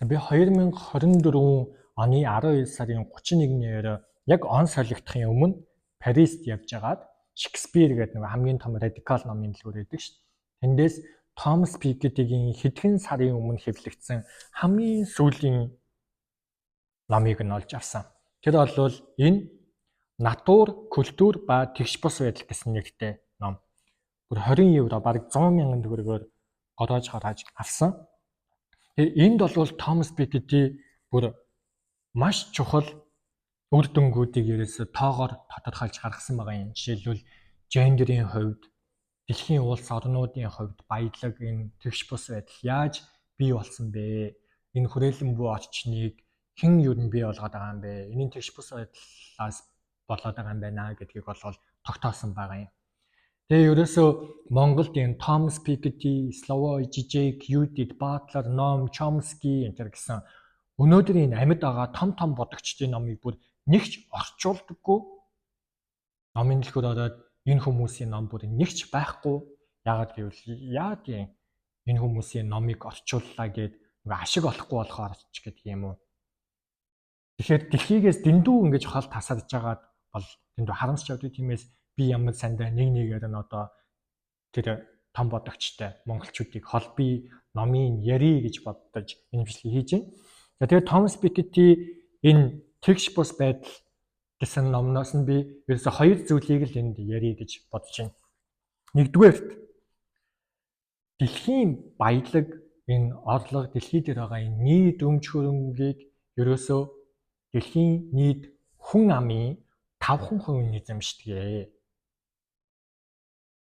Би 2024 оны 12 сарын 31-ээр яг он солигдохын өмнө Парист явж агаад Шекспир гэдэг нэг хамгийн том радикал номын дэлгүүр байдаг шүү дээ. Тэндээс Томас Пикетигийн хэдхэн сарын өмнө хэвлэгдсэн хамгийн сүүлийн номыг нь олж авсан. Тэр бол энэ Натур, культур ба тэгш бус байдал гэсэн нэртэй ном. Бүр 20 евро, бараг 100 мянган төгрөгөөр гороож гаргаж авсан. Энд бол Томас Пикети бүр маш чухал үр дүнгуудыг ерөөсө тоогоор тодорхойлж гаргасан байгаа юм. Жишээлбэл гендерийн хувьд, дэлхийн улс орнуудын хувьд баялаг энэ тэгш бус байдал яаж бий болсон бэ? Энэ хүрээлэн буй орчныг хэн юу нь бий болгоод байгаа юм бэ? Энийн тэгш бус байдлаас болоод байгаа юм байна гэдгийг бол тогтоосон байгаа юм. Тэгээ ерөөсөө Монголд энэ Томас Пикети, Словой Жижиг, Юдит Батлер, Ном Чомски энэ гэсэн өнөөдрийн амьд байгаа том бодогчдын номыг бүр нэгч орчуулдаггүй. Номын дэлгүүр ороод энэ хүмүүсийн ном бүр нэгч байхгүй. Яагаад гэвэл энэ хүмүүсийн номыг орчууллаа гэд ашиг олохгүй болохоор ч гэдэг юм уу. Тэгэхээр дэлхийгээс дэндүү ингэж хол тасарж байгаад бол дэндүү харамсч явдаг. Тиймээс би ямар сандаа нэгээр нь одоо тэр том бодогчтой монголчуудыг холбий номын яри гэж боддож энэ бичлэгийг хийж байна. За тэгээд Томас Пикети энэ тэгш бус байдал гэсэн номноос нь би ерөөсө хоёр зүйлийг л энд яри гэж бодож байна. Нэгдүгээрт дэлхийн баялаг энэ орлого дэлхий дээр байгаа энэ нийт өмч хөрөнгийг ерөөсө дэлхийн нийт хүн амын 5% эзэмшдэг.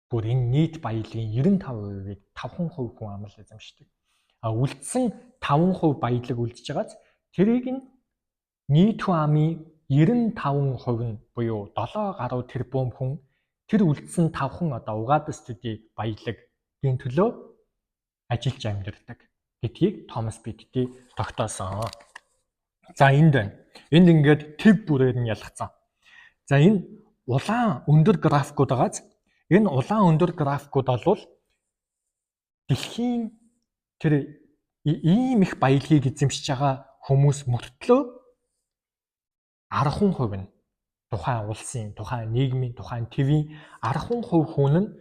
Бүр энэ нийт баялагын 95%-ийг 5% хүн ам л эзэмшдэг. Үлдсэн 5% баялаг үлдэж байгааз тэрийг нь нийт хүн амын 95% нь буюу 7 гаруй тэрбум хүн тэр үлдсэн 5 одоо угаадас төдий баялагын төлөө ажиллаж амьдардаг гэдгийг Томас Пикети тогтоосон. За энд байна. Энд ингээд төв бүрээр нь ялгцсан. За энэ улаан өндөр графикууд байгааз энэ улаан өндөр графикууд бол дэлхийн тэр ийм их баялагийг эзэмшиж байгаа хүмүүс мөртлөө 10% нь тухайн улсын, тухайн нийгмийн, тухайн твийн 10% хүн нь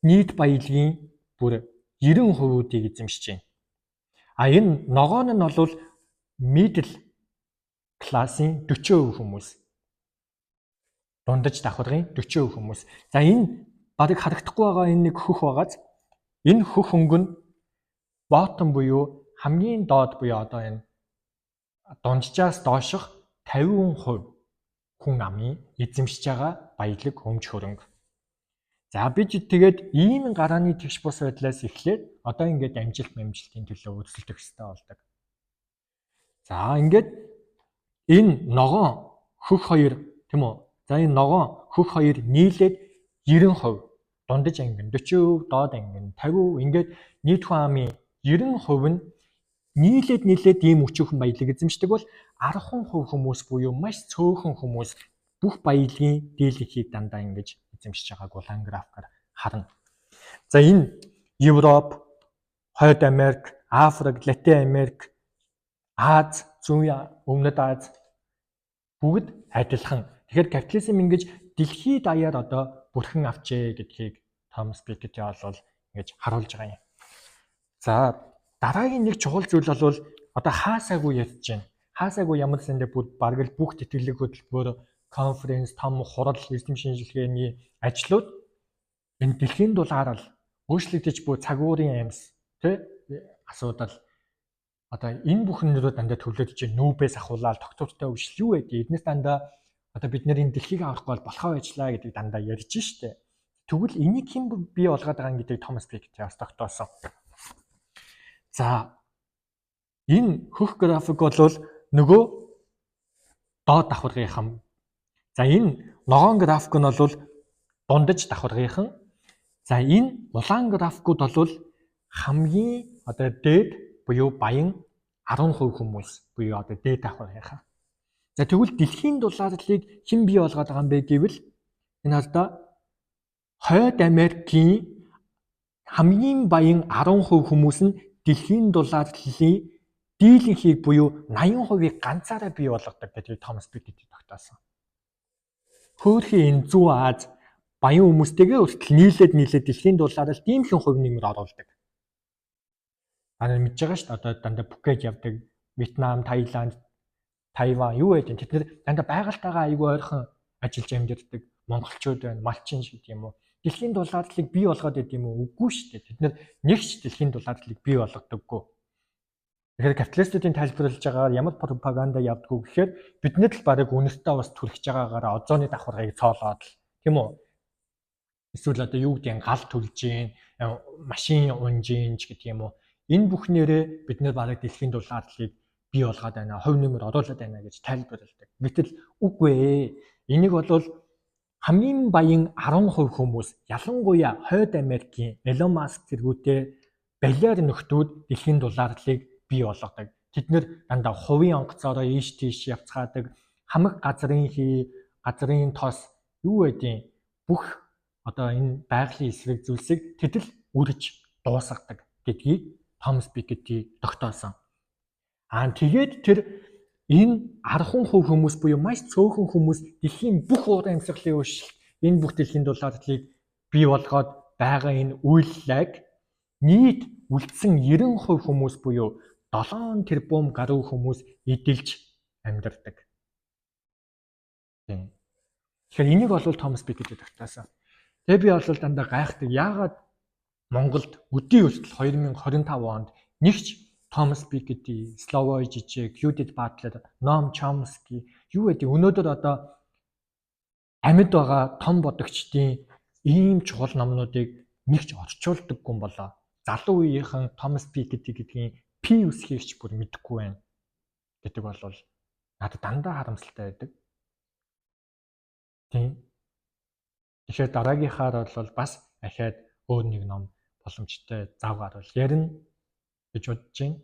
нийт баялагын бүр 90%-ийг эзэмшиж байна. Энэ ногоон нь бол middle классын 40% хүмүүс. Дундаж давхаргын 40% хүмүүс. За энэ барыг харагдахгүй байгаа энэ нэг хөх байгааз энэ хөх хөнгө нь bottom буюу хамгийн доод буюу одоо энэ дунджаас дооших 50% хүн амын эзэмшиж байгаа баялаг өмч хөрөнгө. За бид тэгээд ийм гарааны тэгш бус байдлаас эхлээд одоо ингээд амжилтын төлөө өрсөлдөх хэрэгтэй болдог. За ингээд энэ ногоон хөх хоёр тийм үү? За энэ ногоон хөх хоёр нийлээд 90%, дундаж ангин 40%, доод ангин 50%, ингээд нийт хүн амын 90% нь нийлээд ийм өчүүхэн баялаг эзэмшдэг бол 10% хүмүүс буюу маш цөөхөн хүмүүс бүх баялагын дийлэнхийг дандаа ингэж эзэмшиж байгааг улаан графикаар харна. За энэ Европ, Хойд Америк, Африк, Латин Америк, Аз, зүүн өмнөд Аз бүгд адилхан. Тэгэхээр капитализм ингэж дэлхийд даяар одоо бүрхэн авчээ гэдгийг Томас Пикети бол ингэж харуулж байгаа юм. За дараагийн нэг чухал зүйл бол одоо хаасаагүй ярьж байна. Хаасаагүй ямар сэндэ бараг л бүх тэтгэлэг хөтөлбөр, конференц, том хурал, эрдэм шинжилгээний ажлууд энэ дэлхийн дулаар л өөрчлөгдөж буй цагуурын амьс асуудал одоо энэ бүхнэрөө дандаа төвлөрдөж нүүбээс ахуулаад доктортой өвшил юу байдгийг эднээс дандаа одоо бид нэр энэ дэлхийг аврахгүй болохоо ажиллаа гэдэг дандаа ярьж штэ. Тэгвэл энийг хэн бий болгоод байгаа гэдэг Томас Пикети бас тогтоосон. За энэ хөх график бол нөгөө доод давхаргынхан. За энэ ногоон график нь бол дундаж давхаргынхан. За энэ улаан графикууд бол хамгийн одоо дээд буюу баян 10% хүмүүс буюу одоо дээд давхаргынхан. За тэгвэл дэлхийн дулааллыг хэн бий болгоод байгаа юм бэ гэвэл энэ одоо Хойд Америкийн хамгийн баян 10% хүмүүс нь дэлхийн дулааллын дийлэнхийг буюу 80%-ийг ганцаараа бий болгодог гэдэг Томас Piketty тогтоосон. Хөөхий энэ Зүүн Аз баян хүмүүстэйгээ хүртэл нийлээд дэлхийн дулаар л тийм хэн хувь нэмэр оруулдаг. Манай мэдж байгаа шүү дээ. Одоо дандаа Пукет явдаг, Вьетнам, Таиланд, Тайван юу гэдэг тэд нар дандаа байгальтайгаа аягүй ойрхон ажиллаж амьдэрдэг монголчууд байна, малчин шиг тийм үү. Дэлхийн дулааллыг бий болгоод байд юм уу? Үгүй шүү дээ. Тэд нар нэгч дэлхийн дулааллыг бий болгодоггүй. Тэгэхээр капиталистуудын тайлбарлаж байгаагаар ямар пропаганда явдггүй гэхээр биднэд л барыг үнэртээ бас түрхэж байгаагаараа озоны давхаргыг цоолоод л тийм үү? Эсвэл одоо юу гэдэг нь гал төлж гин, машин унж гин ч гэдэг юм уу. Энэ бүхнээрээ бид нэр барыг дэлхийн дулааллыг бий болгоод байна, хувь нэмэр оруулаад байна гэж тайлбарладаг. Гэтэл үгүй ээ. Энийг бол хамгийн баян 10% хүмүүс, ялангуяа Хойд Америкийн Elon Musk зэргүүтэй балиар нөхдүүд дэлхийн дулааллыг бий болгодог. Тэд нэр дандаа хувийн онгоцоороо ийш тийш явцгаадаг, хамаг газрын тос юу байдیں۔ Бүх одоо энэ байгалийн эсрэг зүйлсийг тэд л үрж дуусгадаг гэдгийг Томас Piketty тогтоосон. Тэгээд тэр энэ 10% хүмүүс буюу маш цөөхөн хүмүүс дэлхийн бүх уур амьсгалын өөрчлөлт энэ бүх дэлхийн дулааллыг бий болгоод байгаа энэ үйллэг нийт үлдсэн 90% хүмүүс буюу 7 тэрбум гаруй хүмүүс эдэлж амьдардаг. Тийм. Тэгэхээр энийг бол Томас Piketty тогтоосон. Тэгээ би бол дандаа гайхдаг. Яагаад Монголд өдний хүртэл 2025 онд нэгч Томас Piketty, Slavoj Žižek, Judith Butler, Noam Chomsky юу гэдэг өнөөдөр одоо амьд байгаа том бодогчдын ийм чухал номнуудыг нэгч орчуулдаггүй юм болоо. Залуу үеийнхэн Томас Piketty гэдгийн пи үсхийгч бүр мэдэхгүй байна гэдэг бол надад дандаа харамсалтай байдаг. Тийм. Тэгэхээр дараагийнхаар бол бас ахаад өөр нэг ном боломжтой зав гарвал ярина гэж бодож байна.